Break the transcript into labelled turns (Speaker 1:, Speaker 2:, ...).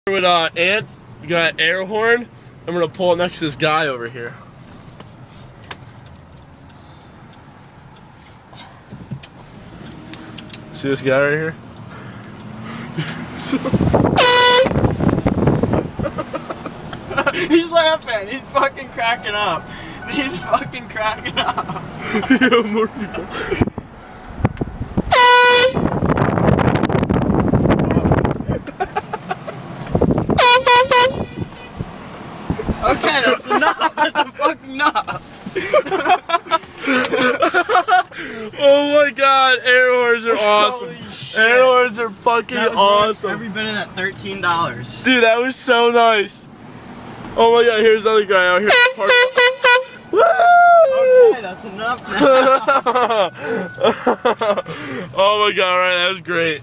Speaker 1: With Ant, we got air horn. I'm gonna pull it next to this guy over here. See this guy right here?
Speaker 2: He's laughing. He's fucking cracking up. He's fucking cracking up.
Speaker 1: Yeah, more people.
Speaker 2: Okay, that's enough. That's fucking enough.
Speaker 1: Oh my god, air horns are awesome. Air horns are fucking awesome.
Speaker 2: Every bit of that $13.
Speaker 1: Dude, that was so nice. Oh my god, here's another guy out here. Woo!
Speaker 2: Okay, that's enough now.
Speaker 1: Oh my god, alright, that was great.